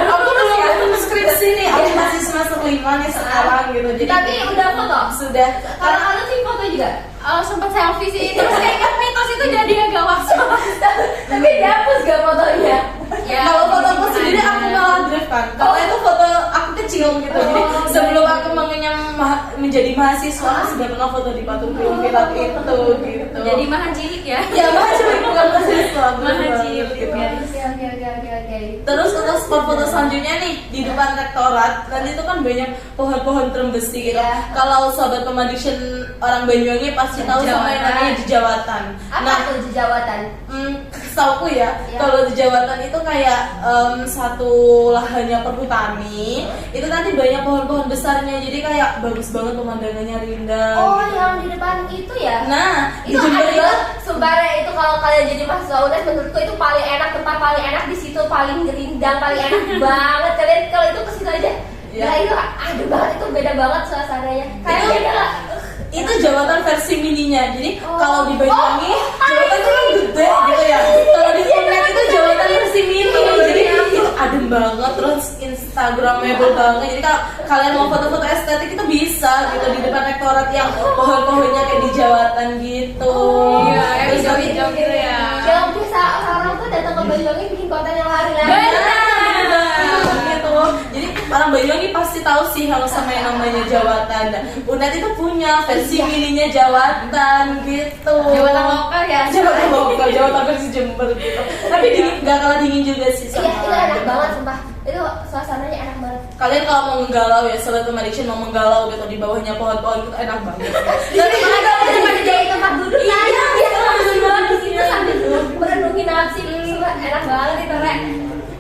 Aku belum skripsi nih, aku masih semester 5 nih sekarang gitu. Jadi Tapi udah foto? sudah. Kalau kalian sih foto juga? Sempat selfie sih, terus kayaknya mitos itu jadi agak was-was. Tapi dihapus gak fotonya? Ya, Kalau foto aku disimpan sendiri aja. aku malah drive kan. Karena itu foto aku kecil gitu. Jadi sebelum aku mengenyam menjadi mahasiswa aku sudah pernah foto di patung triumvirat itu gitu. Jadi mahan cilik ya. ya mahasiswa bukan mahasiswa. Mahan cilik gitu. Oke. Terus untuk spot foto selanjutnya nih di depan rektorat, nanti itu kan banyak pohon-pohon terembesi gitu. Iya. Kalau Sobat Mama Diction orang Banyuwangi pasti tahu sama yang namanya jejawatan. Apa tuh jejawatan? Setauku ya, Iya. kalau jejawatan itu kayak satu lahannya perhutani, itu nanti banyak pohon-pohon besarnya, jadi kayak bagus banget pemandangannya, rindang. Oh, yang di depan itu ya? Nah, di Itu Jember ada itu banget. Sumpah itu kalau kalian jadi mahasiswa UNES menurutku itu paling enak, tempat paling enak di situ, paling rindang, paling enak banget. Kalian kalau itu ke situ aja. Iya. Nah, itu aduh banget, itu beda banget suasananya. Kayaknya adalah itu jawatan versi mininya. Jadi Oh. kalau di Banyuwangi Oh, jawatan itu kan gede gitu ya. Kalau di Unet itu jawatan versi mini. Jadi itu adem banget, terus instagramable banget. Jadi kalau kalian mau foto-foto estetik itu bisa gitu di depan rektorat yang pohon-pohonnya kayak di jawatan gitu. Iya, kayak Terus hijau-hijau gitu ya. yang bisa orang tuh datang ke Banyuwangi bikin konten yang lari-lari. gitu. Jadi orang Banyuwangi pasti tahu sih kalau sama yang namanya jawatan. Dan Unet itu punya versi mininya jawatan gitu. Jawatan lokal ya. Jawatan lokal, jawatan versi Jember gitu. Tapi dingin, gak kalah dingin juga sih sama. Iya, itu enak banget sumpah. Itu suasananya enak banget. Kalian kalau mau menggalau ya, Sobat Mama Diction mau menggalau gitu di bawahnya pohon-pohon itu enak banget. Tapi ada jadi tempat duduk kan? Iya, bagus banget di situ sambil merenungi nafsi. Enak banget itu, Rek.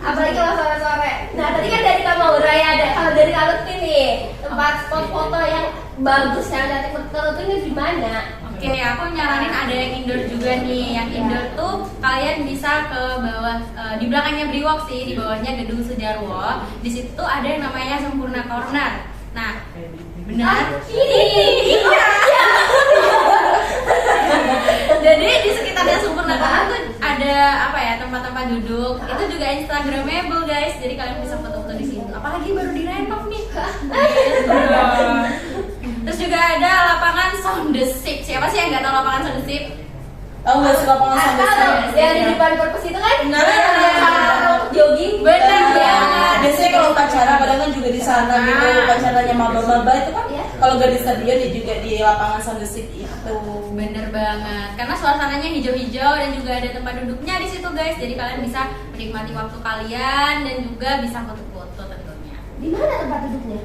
Apalagi kalau sore-sore. Nah, tadi kan dari Kamaura ya, ada kalau dari Kalutni nih, tempat spot foto yang bagus yang cantik menurut ini di mana? Oke, aku nyaranin ada yang indoor juga nih. Yang indoor tuh kalian bisa ke bawah, di belakangnya Brewok sih, di bawahnya Gedung Sujarwo. Di situ tuh ada yang namanya Sempurna Corner. Nah, benar. Iya. Jadi di sekitarnya Sempurna Corner tuh ada apa ya, tempat-tempat duduk. Itu juga instagramable guys. Jadi kalian bisa foto-foto di situ. Apalagi baru direnov nih. Terus juga ada lapangan Sound the Ship. Siapa sih yang nggak tahu lapangan Sound the Ship? Tahu nggak sih lapangan Ah, sampai tahu. Yang di depan perpus itu kan? Nah. Yang jogging. Bener ya. banget. Biasanya kalau upacara kadang kan juga di sana gitu, upacaranya maba-maba itu kan. Iya. Kalau nggak di stadion ya juga di lapangan Sandesik itu. Bener banget. Karena suasananya hijau-hijau dan juga ada tempat duduknya di situ guys. Jadi kalian bisa menikmati waktu kalian dan juga bisa foto-foto tentunya. Di mana tempat duduknya?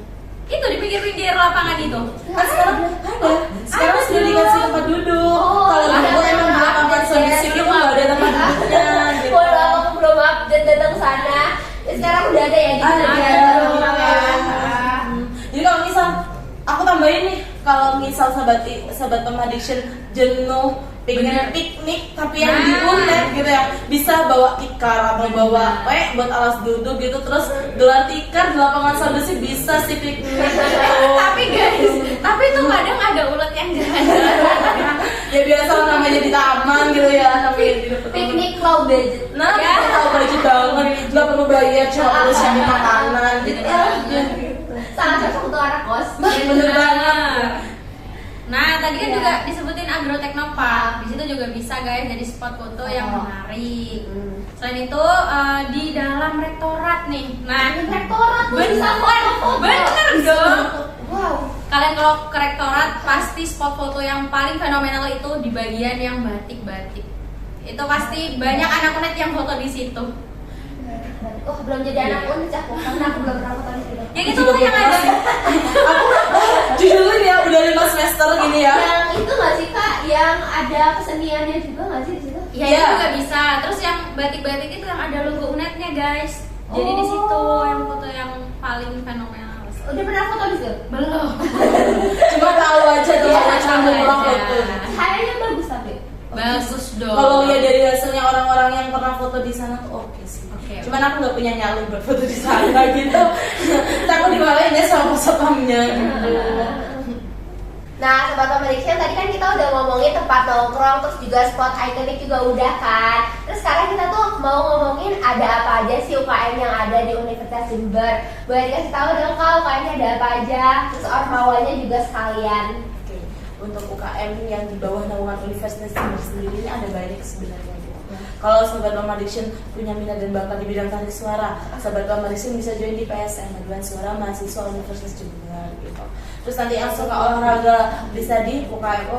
Itu di pinggir-pinggir lapangan itu. Kan sekarang ada. Sekarang Ada sudah dong. dikasih tempat duduk. Oh, Kalau ada. dulu emang di lapangan Sandesik itu nggak ada tempat duduknya. Gitu. Mohon maaf aku belum update datang sana. Ya, sekarang udah ada ya di Ada. ya. Jadi kalau misal aku tambahin nih, kalau misal sahabat Mama Diction jenuh pengen piknik tapi yang di Unet gitu ya, bisa bawa tikar atau bawa buat alas duduk gitu, terus gelar tikar di lapangan Sandesik bisa sih piknik gitu. Tapi guys, tapi itu kadang ada ulet yang jalan-jalan. Ya biasa namanya di taman gitu ya, namanya di depan. Piknik low budget. Nah, Ya. kita tahu baju banget, nggak perlu bayar, cuma harus siapin makanan gitu ya. Sangat cocok untuk anak kos. Bener banget. Nah, tadi kan Ya. juga disebutin Agrotechnopark. Di situ juga bisa guys jadi spot foto yang menarik. Selain itu di dalam rektorat nih. Nah, Rektorat tuh bener, bisa foto-foto. bener dong. Wow. kalian kalau ke rektorat pasti spot foto yang paling fenomenal itu di bagian yang batik-batik. Itu pasti banyak anak UNED yang foto di situ. Oh, belum jadi anak UNED aku, karena aku belum pernah foto di situ. Yang itu loh yang ada. Jujur ya udah 5 semester gini ya. Yang itu nggak sih Kak, yang ada keseniannya juga nggak sih di situ? Ya itu juga bisa. Terus yang batik-batik itu yang ada logo UNED-nya guys. Jadi di situ yang foto yang paling fenomenal. Udah pernah foto di situ? Belum. Cuma tahu aja tuh Iya, macam tahu orang aja. foto. Cahayanya bagus tapi. Bagus dong. Kalau lihat dari hasilnya orang-orang yang pernah foto di sana tuh oke sih. Oke. Cuman aku nggak punya nyali buat foto di sana gitu. Takut dimarahin ya sama satpamnya gitu. Nah, Sobat Pemeriksaan tadi kan kita udah ngomongin tempat nongkrong, terus juga spot ikonik juga udah kan. Terus sekarang kita tuh mau ngomongin ada apa aja sih UKM yang ada di Universitas Jember. Boleh dikasih tahu dong Kak, UKM-nya ada apa aja, terus ormawanya juga sekalian. Oke. Untuk UKM yang di bawah naungan Universitas Jember sendiri ini ada banyak sebenarnya gitu. Kalau Sobat Pemeriksaan punya minat dan bakat di bidang tarik suara, Sobat Pemeriksaan bisa join di PSN Paduan Suara Mahasiswa Universitas Jember gitu. Terus nanti yang suka olahraga bisa di UKM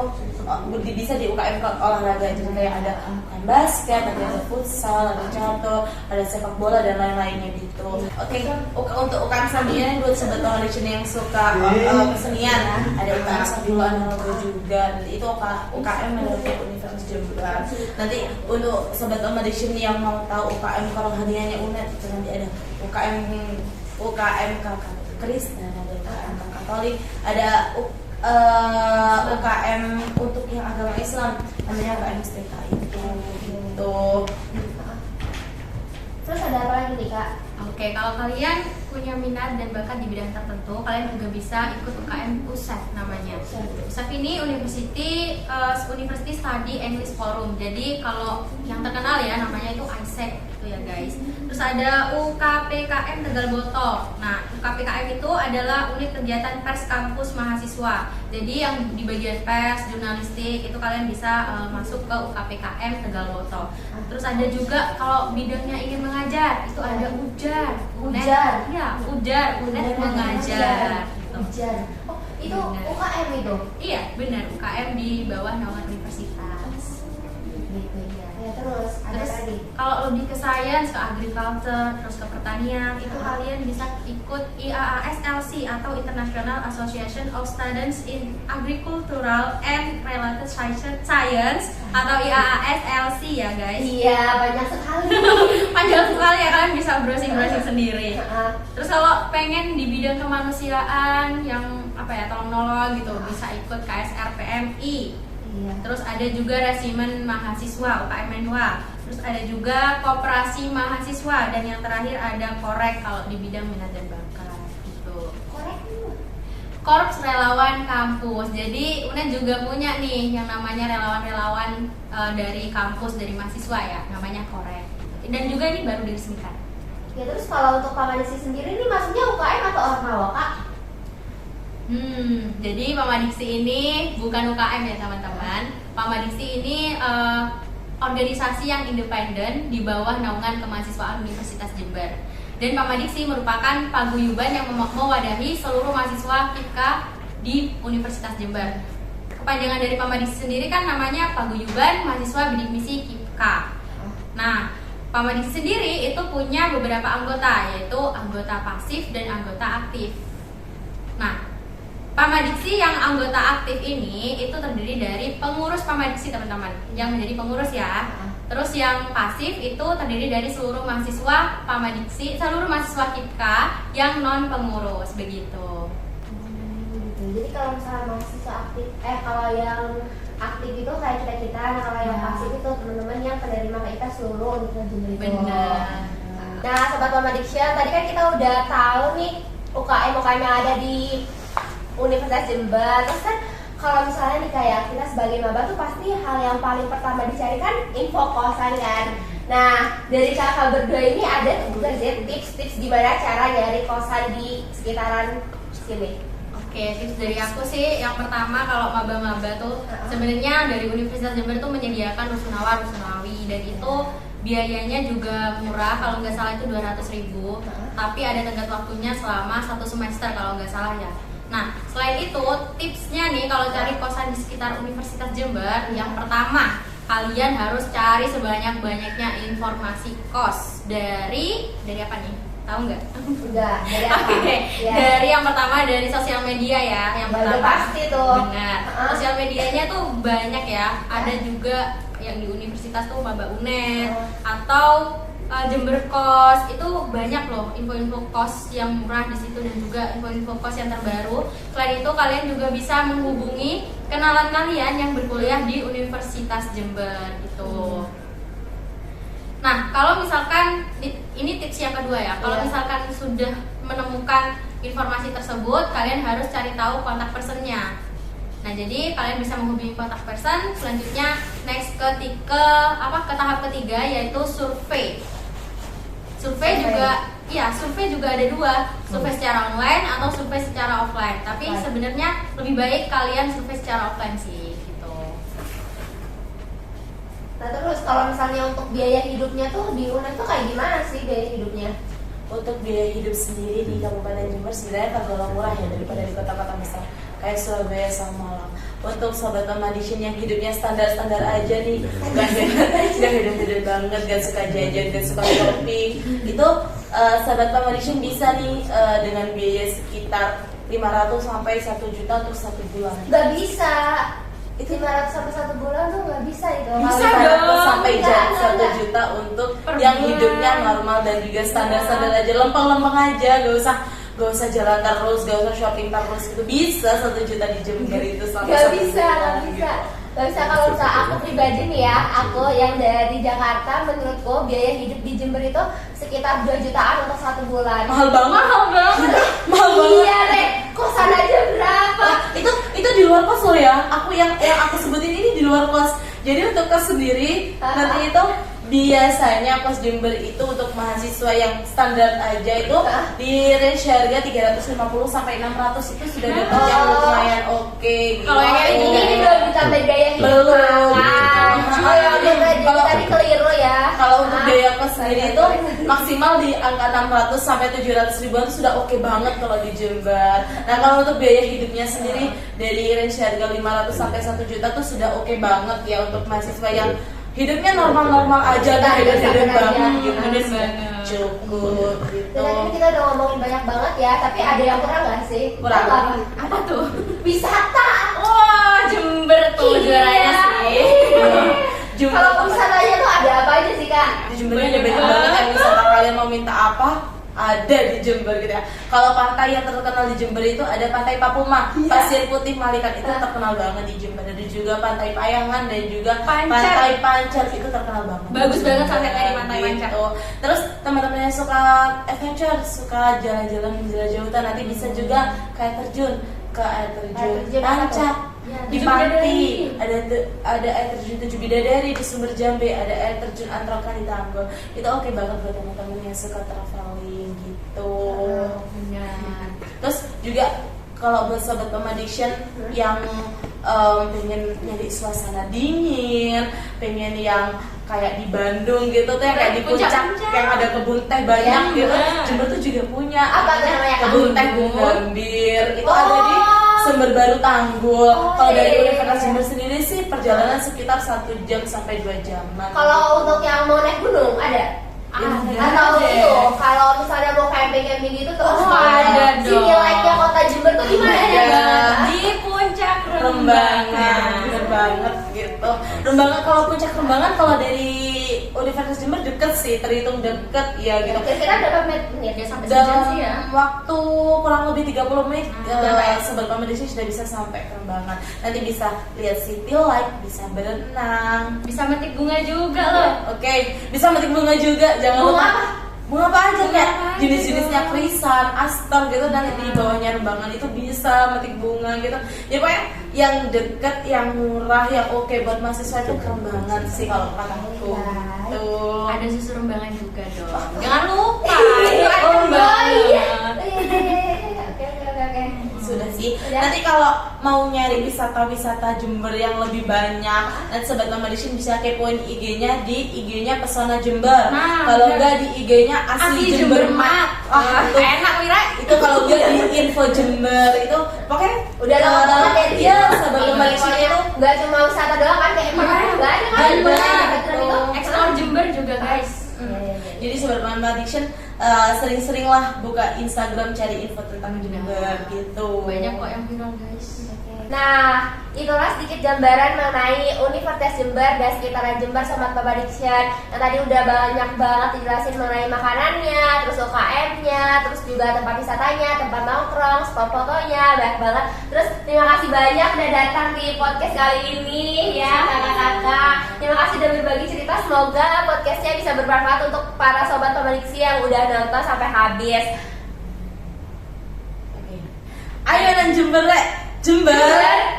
bisa di UKM olahraga, jadi kayak ada UKM basket, ada futsal, ada catur, ada sepak bola dan lain-lainnya gitu. Oke, untuk UKM selanjutnya buat Sobat Pemeriksaan yang suka kesenian, ada UKM Sabila Analoga juga. Nanti itu UKM menurut Universitas Jember. Nanti untuk Sobat Pemeriksaan yang mau tahu UKM kerohaniannya UNED, itu nanti ada UKM Kakak Kristen, ada UKM Katolik, ada UKM untuk yang agama Islam, namanya UKM STK itu gitu. Terus ada apa lagi nih Kak? Oke, kalau kalian punya minat dan bakat di bidang tertentu, kalian juga bisa ikut UKM USAF namanya. USAF ini University Study English Forum. Jadi kalau yang terkenal ya namanya itu ISEC gitu ya guys. Terus ada UKPKM Tegal Boto. Nah, UKPKM itu adalah unit kegiatan pers kampus mahasiswa. Jadi yang di bagian pers, jurnalistik itu kalian bisa masuk ke UKPKM Tegal Boto. Terus ada juga kalau bidangnya ingin mengajar, itu ada UJAR. Iya, UJAR mengajar. Ujar. Oh, itu UKM itu? Iya, benar, UKM di bawah naungan universitas. Ya, terus ada Terus lagi. kalau lebih ke sains, ke agriculture, terus ke pertanian, itu kalian bisa ikut IAASLC atau International Association of Students in Agricultural and Related Science atau IAASLC ya guys. Iya, banyak sekali. Panjang sekali ya, kalian bisa browsing sendiri. Heeh. Terus kalau pengen di bidang kemanusiaan yang apa ya, tolong nolong gitu, bisa ikut KSR PMI. Iya. Terus ada juga resimen mahasiswa UKM Menwa. Terus ada juga koperasi mahasiswa, dan yang terakhir ada korek kalau di bidang minat dan bakat gitu. Korek dulu. Korps Relawan Kampus. Jadi UNED juga punya nih yang namanya relawan-relawan dari kampus, dari mahasiswa ya, namanya korek. Dan juga ini baru diresmikan. Ya, terus kalau untuk Pamadiksi sendiri ini maksudnya UKM atau ormawa Kak? Jadi Pamadiksi ini bukan UKM ya teman-teman. Pamadiksi ini organisasi yang independen di bawah naungan kemahasiswaan Universitas Jember. Dan Pamadiksi merupakan paguyuban yang mewadahi seluruh mahasiswa FIPKA di Universitas Jember. Kepanjangan dari Pamadiksi sendiri kan namanya Paguyuban Mahasiswa Bidik Misi FIPKA. Nah, Pamadiksi sendiri itu punya beberapa anggota, yaitu anggota pasif dan anggota aktif. Nah, Pamadiksi yang anggota aktif ini itu terdiri dari pengurus Pamadiksi teman-teman, yang menjadi pengurus ya. Terus yang pasif itu terdiri dari seluruh mahasiswa Pamadiksi, seluruh mahasiswa KIPKA yang non pengurus begitu. Jadi kalau misalnya mahasiswa aktif, kalau yang aktif itu kayak kita, nah kalau yang pasif itu teman-teman yang penerima kita seluruh Universitas Jember itu. Benar. Nah, Sobat Pamadiksi, tadi kan kita udah tahu nih UKM yang ada di Universitas Jember. Terus kan kalau misalnya nih kayak kita sebagai maba tuh pasti hal yang paling pertama dicari kan info kosan kan. Nah, dari kakak berdua ini ada juga sih tips-tips gimana cara nyari kosan di sekitaran sini. Oke, tips dari aku sih yang pertama, kalau maba-maba tuh sebenarnya dari Universitas Jember tuh menyediakan rusunawi, dan itu biayanya juga murah, kalau nggak salah itu 200.000. Tapi ada tenggat waktunya selama 1 semester kalau nggak salah ya. Nah, selain itu tipsnya nih kalau cari kosan di sekitar Universitas Jember, yang pertama kalian harus cari sebanyak-banyaknya informasi kos dari apa nih? Tahu nggak? Enggak, dari apa? Oke, Ya. dari yang pertama dari sosial media ya, yang Udah pertama. pasti tuh. Benar. Sosial medianya tuh banyak ya. Ada juga yang di universitas tuh Maba UNED atau Jember Kos, itu banyak loh info-info kos yang murah di situ dan juga info-info kos yang terbaru. Selain itu kalian juga bisa menghubungi kenalan kalian yang berkuliah di Universitas Jember gitu. Nah, kalau misalkan ini tips yang kedua ya. Kalau misalkan sudah menemukan informasi tersebut, kalian harus cari tahu kontak personnya. Nah, jadi kalian bisa menghubungi kontak person. Selanjutnya next ke tahap ketiga yaitu survei. Survei juga ada dua, survei secara online atau survei secara offline. Tapi sebenarnya lebih baik kalian survei secara offline sih gitu. Nah terus kalau misalnya untuk biaya hidupnya tuh di UNED tuh kayak gimana sih biaya hidupnya? Untuk biaya hidup sendiri di Kabupaten Jember sebenarnya tergolong murah ya daripada di kota-kota besar kayak Surabaya sama Malang. Untuk sobat Edition yang hidupnya standar-standar aja nih, gak hidup banget, gak suka jajan, gak suka shopping, itu sobat Edition bisa nih dengan biaya sekitar 500 sampai 1 juta untuk 1 bulan. Gak bisa. Itu 500 sampai 1 bulan tuh nggak bisa itu. Bisa dong sampai 1 juta untuk yang hidupnya normal dan juga standar-standar aja, lempeng-lempeng aja, gak usah jalan terus, gak usah shopping terus gitu. Bisa 1 juta di Jember itu sampai Gak 1 bisa, juta, gak bisa. Gak bisa kalau misalnya aku pribadi nih ya, aku yang dari Jakarta, menurutku biaya hidup di Jember itu sekitar 2 jutaan untuk 1 bulan. Mahal banget. Mahal banget. Iya, Rek. Kosan aja berapa? Itu di luar kos loh ya. Aku yang aku sebutin ini di luar kos. Jadi untuk kos sendiri nanti itu biasanya kos Jember itu untuk mahasiswa yang standar aja itu di range harga 350 sampai 600 itu sudah dapat yang lumayan oke gitu. Kalau yang kayak Ini belum ditambah biaya hidup Belum. makan. Oh ya udah berarti Kalau- tadi keliru ya. Kalau untuk biaya kos sendiri itu maksimal di angka 600 sampai 700 ribuan itu sudah oke banget kalau di Jember. Nah kalau untuk biaya hidupnya sendiri dari range harga 500 sampai 1 juta tuh sudah oke banget ya untuk mahasiswa yang hidupnya normal-normal aja kan, hidup banget gitu, Bener sudah banget. cukup gitu. Dan ini kita udah ngomongin banyak banget ya, tapi ada yang kurang nggak sih? Kurang. Tahu nggak? Apa tuh? Wisata. Wah, Jember tuh juaranya sih. Jember Kalau wisatanya tuh ada apa aja sih kak? di Jember ada banyak banget yang wisata, kalian mau minta apa ada di Jember gitu ya. Kalau pantai yang terkenal di Jember itu ada Pantai Papuma, Pasir Putih Malikat itu terkenal banget di Jember. Ada juga Pantai Payangan dan juga Pancar. Pantai Pancar itu terkenal banget. Bagus banget sampai tadi Pantai Pancar. Gitu. Terus teman-teman yang suka adventure, suka jalan-jalan menjelajah hutan, nanti bisa juga kayak terjun ke air Air terjun terjun apa Tancap. Ya, Di Tujuh Panti Bidadari. ada air terjun 7 Bidadari, di Sumber Jambe ada air terjun Antrokan di Tanggul. Itu oke banget buat teman-teman yang suka traveling gitu. Benar. Terus juga kalau buat sobat Edition yang pengen nyari suasana dingin, pengen yang kayak di Bandung gitu tuh yang kayak di puncak Puncak-puncak. yang ada kebun teh banyak Ya, gitu. bener. Jember tuh juga punya Apa tuh namanya, Kak? kebun teh Gambir. Itu ada di Sumber Baru Tanggul. Kalau dari iya, Universitas iya. Jember sendiri sih perjalanan sekitar 1 jam sampai 2 jaman. Kalau untuk yang mau naik gunung ada? Atau itu kalau misalnya mau camping gitu terus Oh, ada sini dong. like-nya kota Jember tuh gimana Ada. ya? Di puncak Rembangan, bener banget gitu. Rembangan, kalau puncak Rembangan kalau dari Universitas Jember deket sih, terhitung deket ya gitu. Kira-kira berapa menit? Ya sampai sejam Dalam sih ya. waktu kurang lebih 30 menit Berapa ya? Sobat Edition sudah bisa sampai ke Rembangan. Nanti bisa lihat city light, bisa berenang. Bisa metik bunga juga loh. Oke, bisa metik bunga juga, jangan Bunga lupa. apa? Bunga apa aja Bunga kayak apa aja jenis-jenisnya tuh? krisan, aster gitu, nanti di bawahnya Rembangan itu bisa metik bunga gitu. Ya pokoknya yang deket, yang murah, yang oke buat mahasiswa itu ke Rembangan sih kalau kataku. Iya. Tuh. Ada susu rembangan juga dong. Jangan lupa. Oh, Itu ada iya. Rembangan. Oke. Sudah Itu sih. Ya. Nanti kalau mau nyari wisata-wisata Jember yang lebih banyak, nanti Sobat Mamadition bisa kepoin IG-nya di IG-nya Pesona Jember. Nah, Kalau bener. enggak di IG-nya Asli Jember Mat. Wah, itu Enak Wira. itu kalau enggak di Info Jember itu pokoknya Udah lama banget ya di Iya, situ. Sobat Mamadition itu Nggak cuma wisata doang kan, kayak emang Iya. nggak ada kan? Ada. Betul itu. Explore Jember juga guys. Jadi Sobat Mamadition sering-seringlah buka Instagram cari info tentang Jember gitu. Banyak kok yang viral guys. Nah, itulah sedikit gambaran mengenai Universitas Jember dan sekitaran Jember Sobat Mamadition. Yang tadi udah banyak banget dijelasin mengenai makanannya, terus UKM-nya, terus juga tempat wisatanya, tempat nongkrong, spot fotonya, banyak banget. Terus terima kasih banyak udah datang di podcast kali ini ya kakak-kakak. Terima kasih udah berbagi cerita. Semoga podcastnya bisa bermanfaat untuk para Sobat Mamadiction yang udah nonton sampai habis. Oke. Ayo nang Jember rek. Jember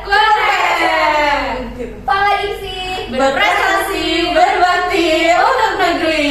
Keren. Pamadiksi berprestasi berbakti untuk negeri.